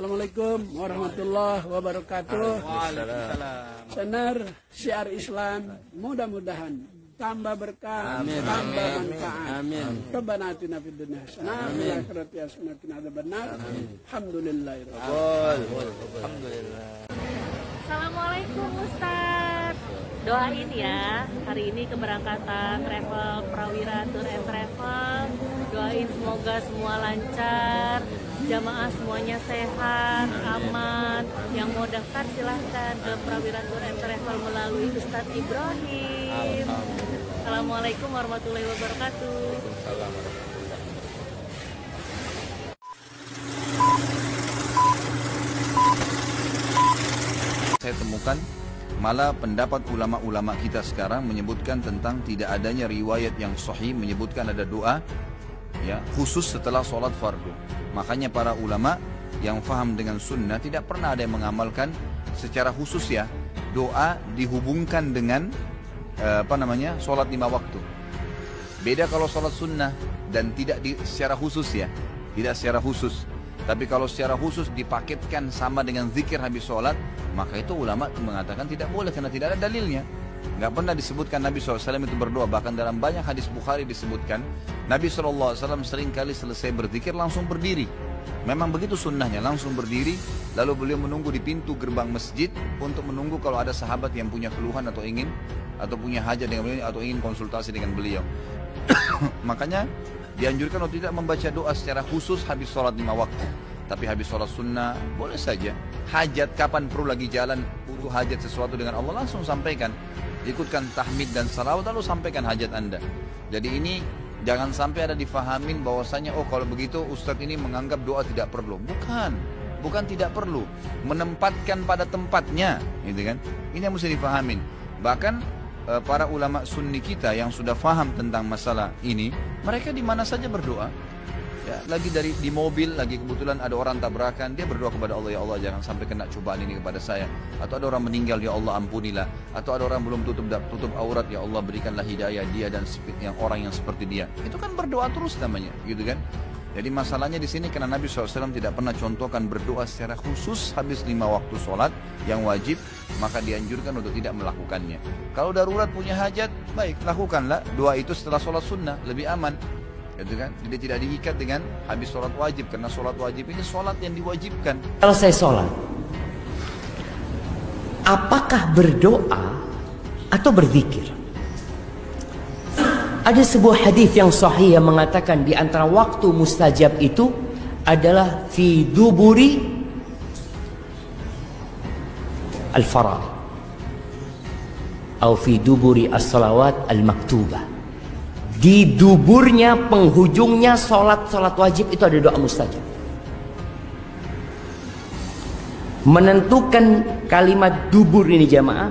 Assalamualaikum warahmatullahi wabarakatuh. Senar syiar Islam, mudah-mudahan tambah berkah, tambah manfaat. Amin. Rabbana atina fid dunya hasanah wa fil akhirati hasanah wa qina adzabannar. Alhamdulillah. Assalamualaikum Ustaz. Doain ya, hari ini keberangkatan travel Prawira Tour and Travel. Doain semoga semua lancar, jamaah semuanya sehat, aman. Yang mau daftar silahkan ke Prawira Tour and Travel melalui Ustaz Ibrahim. Assalamualaikum warahmatullahi wabarakatuh. Saya temukan malah pendapat ulama-ulama kita sekarang menyebutkan tentang tidak adanya riwayat yang sahih menyebutkan ada doa ya khusus setelah sholat fardu. Makanya para ulama yang faham dengan sunnah tidak pernah ada yang mengamalkan secara khusus ya doa dihubungkan dengan sholat 5 waktu. Beda kalau sholat sunnah dan tidak secara khusus ya, tidak secara khusus. Tapi kalau secara khusus dipaketkan sama dengan zikir habis sholat, maka itu ulama mengatakan tidak boleh karena tidak ada dalilnya. Nggak pernah disebutkan Nabi SAW itu berdoa. Bahkan dalam banyak hadis Bukhari disebutkan Nabi SAW seringkali selesai berzikir langsung berdiri. Memang begitu sunnahnya, langsung berdiri. Lalu beliau menunggu di pintu gerbang masjid untuk menunggu kalau ada sahabat yang punya keluhan atau ingin atau punya hajat dengan beliau atau ingin konsultasi dengan beliau. Makanya dianjurkan untuk tidak membaca doa secara khusus habis sholat 5 waktu. Tapi habis sholat sunnah boleh saja. Hajat kapan perlu lagi jalan butuh hajat sesuatu dengan Allah langsung sampaikan. Ikutkan tahmid dan salawat lalu sampaikan hajat anda. Jadi ini jangan sampai ada difahamin bahwasanya oh kalau begitu Ustadz ini menganggap doa tidak perlu. Bukan tidak perlu. Menempatkan pada tempatnya, gitu kan? Ini yang mesti difahamin. Bahkan para ulama sunni kita yang sudah faham tentang masalah ini, mereka di mana saja berdoa. Ya, lagi di mobil, lagi kebetulan ada orang tabrakan, dia berdoa kepada Allah, ya Allah jangan sampai kena cobaan ini kepada saya. Atau ada orang meninggal, ya Allah ampunilah. Atau ada orang belum tutup aurat, ya Allah berikanlah hidayah dia dan yang orang yang seperti dia. Itu kan berdoa terus namanya, gitu kan? Jadi masalahnya di sini karena Nabi SAW tidak pernah contohkan berdoa secara khusus habis 5 waktu sholat yang wajib, maka dianjurkan untuk tidak melakukannya. Kalau darurat punya hajat, baik lakukanlah doa itu setelah sholat sunnah, lebih aman. Gitu kan? Jadi tidak diikat dengan habis sholat wajib, karena sholat wajib ini sholat yang diwajibkan. Kalau saya sholat, apakah berdoa atau berzikir? Ada sebuah hadis yang sahih yang mengatakan di antara waktu mustajab itu adalah fi duburi al-farad atau fi duburi as-salawat al-maktubah. Di duburnya, penghujungnya solat wajib itu ada doa mustajab. Menentukan kalimat dubur ini jamaah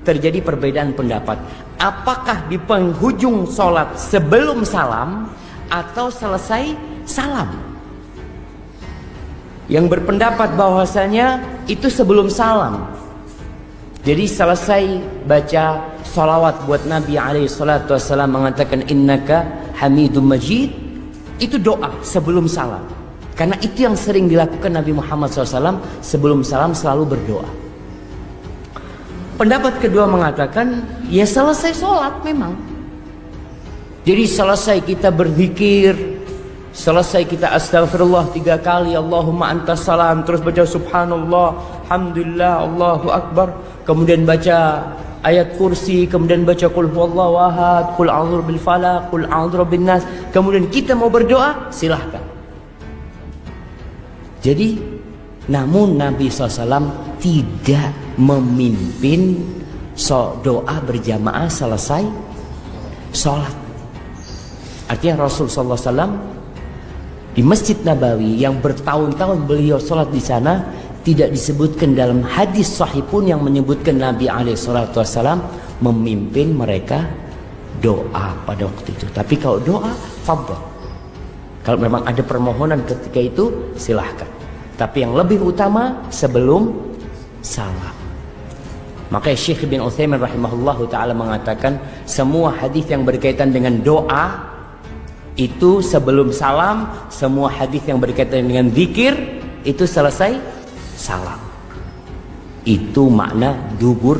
terjadi perbedaan pendapat. Apakah di penghujung sholat sebelum salam atau selesai salam? Yang berpendapat bahwasanya itu sebelum salam. Jadi selesai baca salawat buat Nabi SAW mengatakan innaka hamidum majid, itu doa sebelum salam. Karena itu yang sering dilakukan Nabi Muhammad SAW sebelum salam selalu berdoa. Pendapat kedua mengatakan, ya selesai sholat memang. Jadi selesai kita berzikir, selesai kita astaghfirullah 3 kali, Allahumma antas salam, terus baca subhanallah, alhamdulillah, Allahu akbar, kemudian baca ayat kursi, kemudian baca qul huwallahu ahad, qul a'udzu bil falaq, qul a'udzu bin nas, kemudian kita mau berdoa, silahkan. Jadi, namun Nabi SAW tidak memimpin doa berjamaah selesai sholat. Artinya Rasulullah SAW di Masjid Nabawi yang bertahun-tahun beliau sholat di sana tidak disebutkan dalam hadis sahih pun yang menyebutkan Nabi SAW memimpin mereka doa pada waktu itu. Tapi kalau doa, fadhal. Kalau memang ada permohonan ketika itu, silahkan. Tapi yang lebih utama sebelum salam. Makanya Syekh bin Utsaimin rahimahullahu ta'ala mengatakan semua hadis yang berkaitan dengan doa itu sebelum salam, semua hadis yang berkaitan dengan zikir itu selesai salam. Itu makna dubur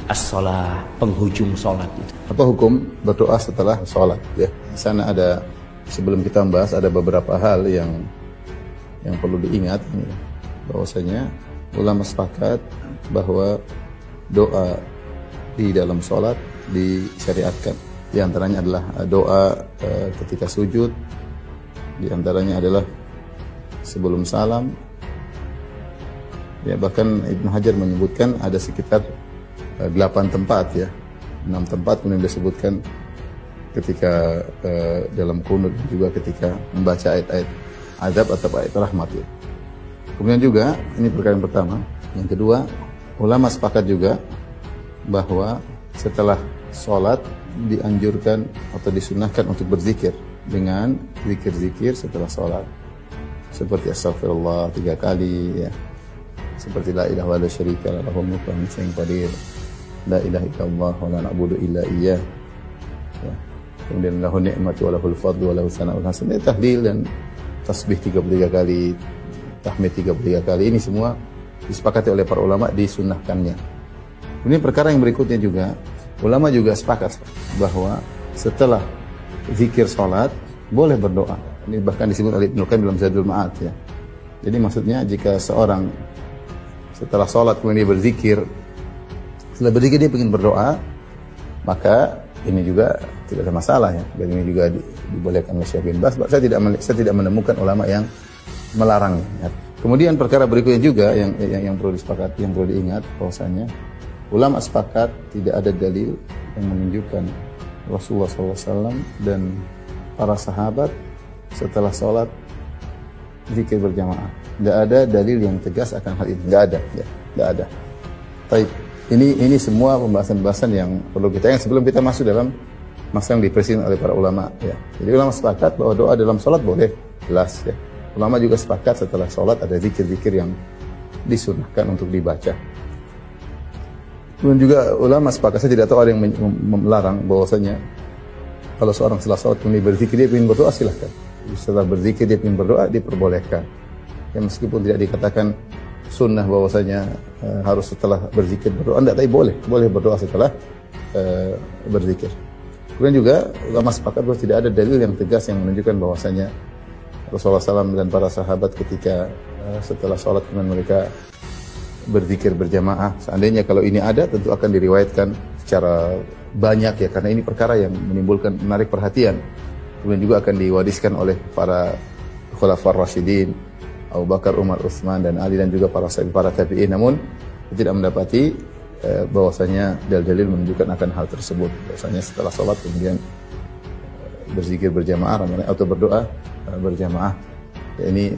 as-shalah, penghujung sholat itu. Apa hukum berdoa setelah sholat? Ya, di sana ada, sebelum kita membahas, ada beberapa hal yang perlu diingat. Bahwasanya ulama sepakat bahwa doa di dalam sholat disyariatkan. Di antaranya adalah doa ketika sujud. Di antaranya adalah sebelum salam. Ya, bahkan Ibnu Hajar menyebutkan ada sekitar 8 tempat ya, 6 tempat kemudian disebutkan ketika dalam kunut, juga ketika membaca ayat-ayat azab atau ayat rahmat ya. Kemudian juga ini perkara yang pertama. Yang kedua, ulama sepakat juga bahwa setelah sholat dianjurkan atau disunahkan untuk berzikir dengan zikir-zikir setelah sholat, seperti astagfirullah 3 kali ya, seperti la ilaha illallah syarika lahu mulku wa syai'in qadir, la ilaha illallah wa la na'budu illa iyyah ya. Kemudian lahu ni'matu wa lahul fadlu wa lahu sana'ul hasan, tahlil dan tasbih 33 kali, tahmid 33 kali. Ini semua disepakati oleh para ulama disunnahkannya. Kemudian perkara yang berikutnya juga, ulama juga sepakat bahwa setelah zikir salat boleh berdoa. Ini bahkan disebut oleh Ibnu Qayyim dalam Zadul Ma'ad ya. Jadi maksudnya jika seorang setelah sholat kemudian dia berzikir, setelah berzikir dia ingin berdoa, maka ini juga tidak ada masalah ya. Dan ini juga dibolehkan oleh Syekh bin Baz. Saya tidak menemukan ulama yang melarangnya. Ya. Kemudian perkara berikutnya juga yang perlu disepakati, yang perlu diingat, bahwasanya ulama sepakat tidak ada dalil yang menunjukkan Rasulullah SAW dan para sahabat setelah sholat zikir berjamaah. Tidak ada dalil yang tegas akan hal ini. Tidak ada, ya, tidak ada. Baik, ini semua pembahasan-pembahasan yang perlu kita ingat sebelum kita masuk dalam masalah yang dipresiden oleh para ulama. Ya. Jadi ulama sepakat bahwa doa dalam sholat boleh, jelas. Ya. Ulama juga sepakat setelah sholat ada zikir-zikir yang disunahkan untuk dibaca. Kemudian juga ulama sepakat, saya tidak tahu ada yang melarang bahwasanya kalau seorang setelah sholat kemudian berzikir dia ingin berdoa, silahkan. Setelah berzikir dia ingin berdoa, diperbolehkan. Ya, meskipun tidak dikatakan sunnah bahwasanya harus setelah berzikir berdoa, tidak, tapi boleh berdoa setelah berzikir. Kemudian juga ulama sepakat bahwa tidak ada dalil yang tegas yang menunjukkan bahwasanya Rasulullah SAW dan para sahabat ketika setelah sholat kemudian mereka berzikir berjamaah. Seandainya kalau ini ada, tentu akan diriwayatkan secara banyak ya, karena ini perkara yang menimbulkan menarik perhatian. Kemudian juga akan diwadiskan oleh para khulafar rasyidin, Abu Bakar, Umar, Utsman dan Ali, dan juga para tabi'in. Namun tidak mendapati bahwasanya dalil-dalil menunjukkan akan hal tersebut. Bahwasanya setelah sholat kemudian berzikir berjamaah atau berdoa berjamaah. Ya, ini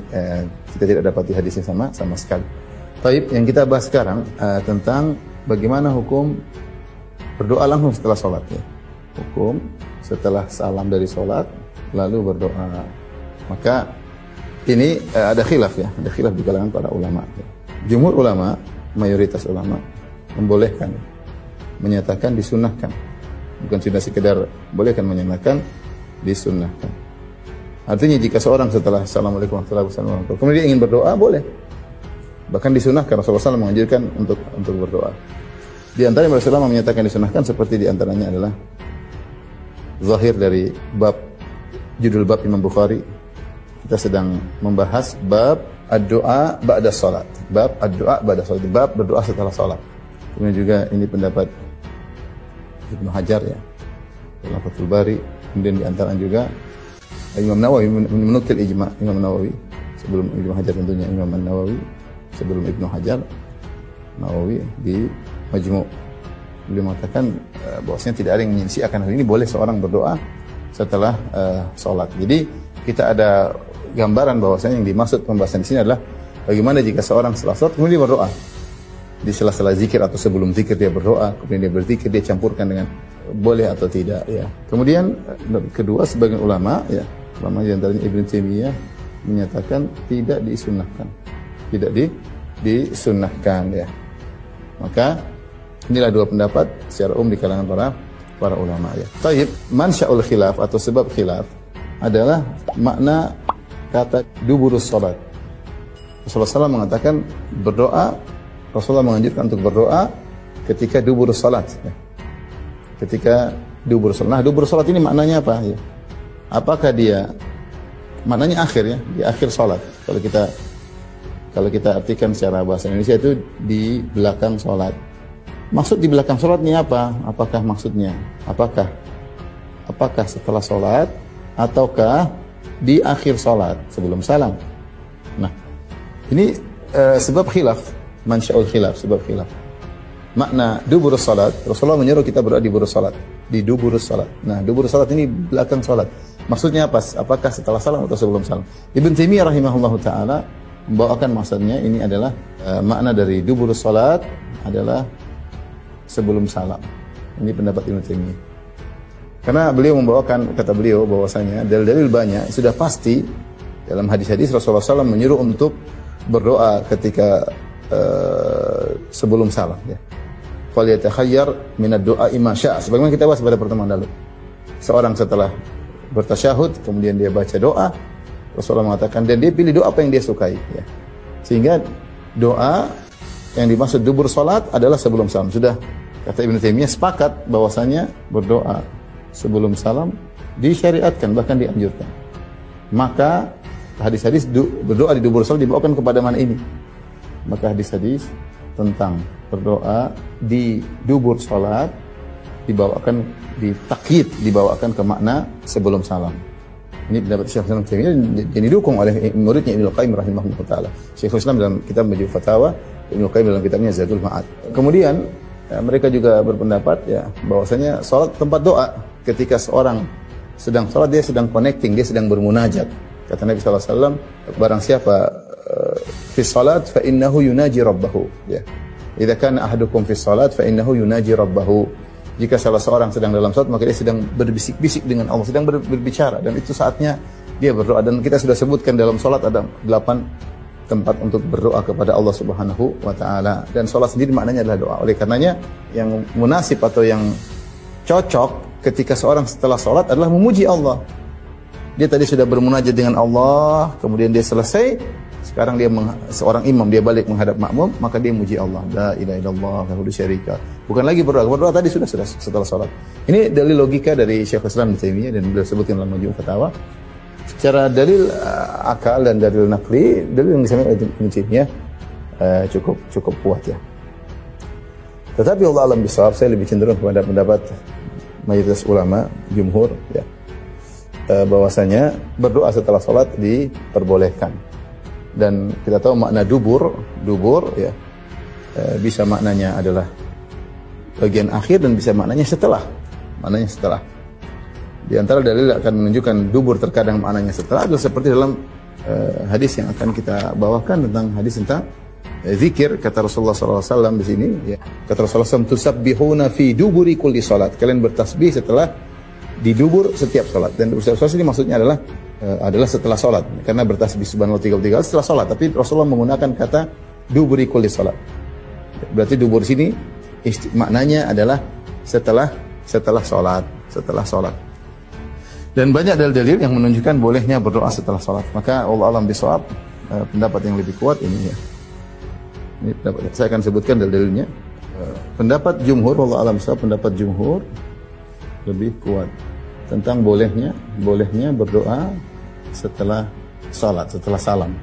kita tidak dapati hadisnya sama sekali. Baik, yang kita bahas sekarang tentang bagaimana hukum berdoa langsung setelah sholat ya. Hukum setelah salam dari sholat lalu berdoa. Maka ini ada khilaf ya, ada khilaf di kalangan para ulama. Jumhur ulama, mayoritas ulama membolehkan, menyatakan disunnahkan. Bukan sudah sekedar bolehkan, menyatakan disunnahkan. Artinya jika seorang setelah assalamualaikum warahmatullahi wabarakatuh kemudian dia ingin berdoa, boleh. Bahkan disunnahkan, Rasulullah SAW menganjurkan untuk berdoa. Di antaranya Rasulullah menyatakan disunnahkan, seperti di antaranya adalah zahir dari judul bab Imam Bukhari. Kita sedang membahas bab ad-du'a ba'da salat. Bab ad-du'a ba'da salat, bab berdoa setelah salat. Kemudian juga ini pendapat Ibnu Hajar ya, dalam Fathul Bari. Kemudian di antaranya juga Imam Nawawi menukil ijma' Imam Nawawi sebelum Ibnu Hajar, tentunya Imam Nawawi sebelum Ibnu Hajar, Nawawi di Majmu'. Beliau mengatakan bahwasanya tidak ada yang menyelisih akan hal ini, boleh seorang berdoa setelah sholat. Jadi kita ada gambaran bahwasanya yang dimaksud pembahasan di sini adalah bagaimana jika seorang setelah sholat kemudian dia berdoa. Di sela-sela zikir atau sebelum zikir dia berdoa, kemudian dia berzikir, dia campurkan dengan boleh atau tidak ya. Kemudian kedua, sebagian ulama ya, ulama di antaranya Ibnu Taimiyah menyatakan tidak disunnahkan. Tidak disunnahkan ya. Maka inilah dua pendapat secara umum di kalangan para ulama ya. Taib, mansya'ul khilaf atau sebab khilaf adalah makna kata duburus salat. Rasulullah SAW mengatakan berdoa, Rasulullah menganjurkan untuk berdoa ketika dubur salat. Ya. Ketika dubur salat. Nah, dubur salat ini maknanya apa? Ya. Apakah dia maknanya akhir ya, di akhir salat. Kalau kita artikan secara bahasa Indonesia itu di belakang salat. Maksud di belakang salat ini apa? Apakah maksudnya? Apakah setelah salat ataukah di akhir salat sebelum salam? Nah, ini sebab khilaf, mansya'ul khilaf, sebab khilaf. Makna dubur salat, Rasulullah menyuruh kita berdoa di dubur salat, di dubur salat. Nah, dubur salat ini belakang salat. Maksudnya apa? Apakah setelah salam atau sebelum salam? Ibn Taimiyah rahimahullahu taala membawakan maksudnya ini adalah makna dari dubur salat adalah sebelum salam. Ini pendapat Ibn Taimiyah. Karena beliau membawakan, kata beliau bahwasanya dalil-dalil banyak sudah pasti dalam hadis-hadis Rasulullah SAW menyuruh untuk berdoa ketika sebelum salam. Ya. Falyatakhayyar minad du'a ma syaa. Sebagaimana kita bahas pada pertemuan lalu. Seorang setelah bertasyahud kemudian dia baca doa, Rasulullah mengatakan dan dia pilih doa apa yang dia sukai. Ya. Sehingga doa yang dimaksud dubur salat adalah sebelum salam. Sudah kata Ibnu Taimiyah sepakat bahwasanya berdoa sebelum salam disyariatkan bahkan dianjurkan. Maka hadis-hadis berdoa di dubur salat dibawakan kepada mana ini? Maka hadis-hadis tentang berdoa di dubur salat dibawakan di takyid, dibawakan ke makna sebelum salam. Ini pendapat Syekhul Islam yang didukung oleh muridnya Ibnu Qayyim rahimahullah taala. Syekhul Islam dalam kitab Majmu' Fatawa, Ibnu Qayyim dalam kitabnya Zadul Ma'ad. Kemudian mereka juga berpendapat ya bahwasanya salat tempat doa. Ketika seorang sedang salat dia sedang connecting, dia sedang bermunajat. Kata Nabi sallallahu alaihi wasallam, barang siapa fi salat fa innahu yunaji rabbahu ya. Idza kana ahadukum fi salat fa innahu yunaji rabbahu. Jika salah seorang sedang dalam salat maka dia sedang berbisik-bisik dengan Allah, sedang berbicara dan itu saatnya dia berdoa. Dan kita sudah sebutkan dalam salat ada 8 tempat untuk berdoa kepada Allah Subhanahu wa taala dan salat sendiri maknanya adalah doa. Oleh karenanya yang munasib atau yang cocok ketika seorang setelah salat adalah memuji Allah. Dia tadi sudah bermunajat dengan Allah, kemudian dia selesai, sekarang dia seorang imam dia balik menghadap makmum, maka dia muji Allah. La ilaha illallah wahdahu la syarika. Bukan lagi berdoa. Berdoa tadi sudah setelah salat. Ini dalil logika dari Syekhul Islam Ibnu Taimiyah dan beliau sebutkan dalam Majmu' Fatawa. Secara dalil akal dan dalil nakli, dalil yang disampaikan oleh Ibnu Taimiyah cukup kuat ya. Tetapi Allah alam bisawab, saya lebih cenderung kepada pendapat mayoritas ulama, jumhur ya. Bahwasanya berdoa setelah salat diperbolehkan. Dan kita tahu makna dubur ya bisa maknanya adalah bagian akhir dan bisa maknanya setelah. Di antara dalil akan menunjukkan dubur terkadang maknanya setelah adalah seperti dalam hadis yang akan kita bawakan tentang hadis tentang zikir. Kata Rasulullah SAW di sini ya. Kata Rasulullah SAW, tusabbihuna fi duburi kulli salat. Kalian bertasbih setelah di dubur setiap salat. Dan salat ini maksudnya adalah setelah salat. Karena bertasbih subhanallah 33 kali setelah salat. Tapi Rasulullah menggunakan kata duburi kulli salat. Berarti dubur sini maknanya adalah setelah salat. Dan banyak dalil-dalil yang menunjukkan bolehnya berdoa setelah salat. Maka Allah alam bisawab, pendapat yang lebih kuat ini ya. Ini pendapat, saya akan sebutkan dalil-dalilnya. Pendapat jumhur, Allah alam bisawab, pendapat jumhur lebih kuat tentang bolehnya berdoa setelah salat, setelah salam.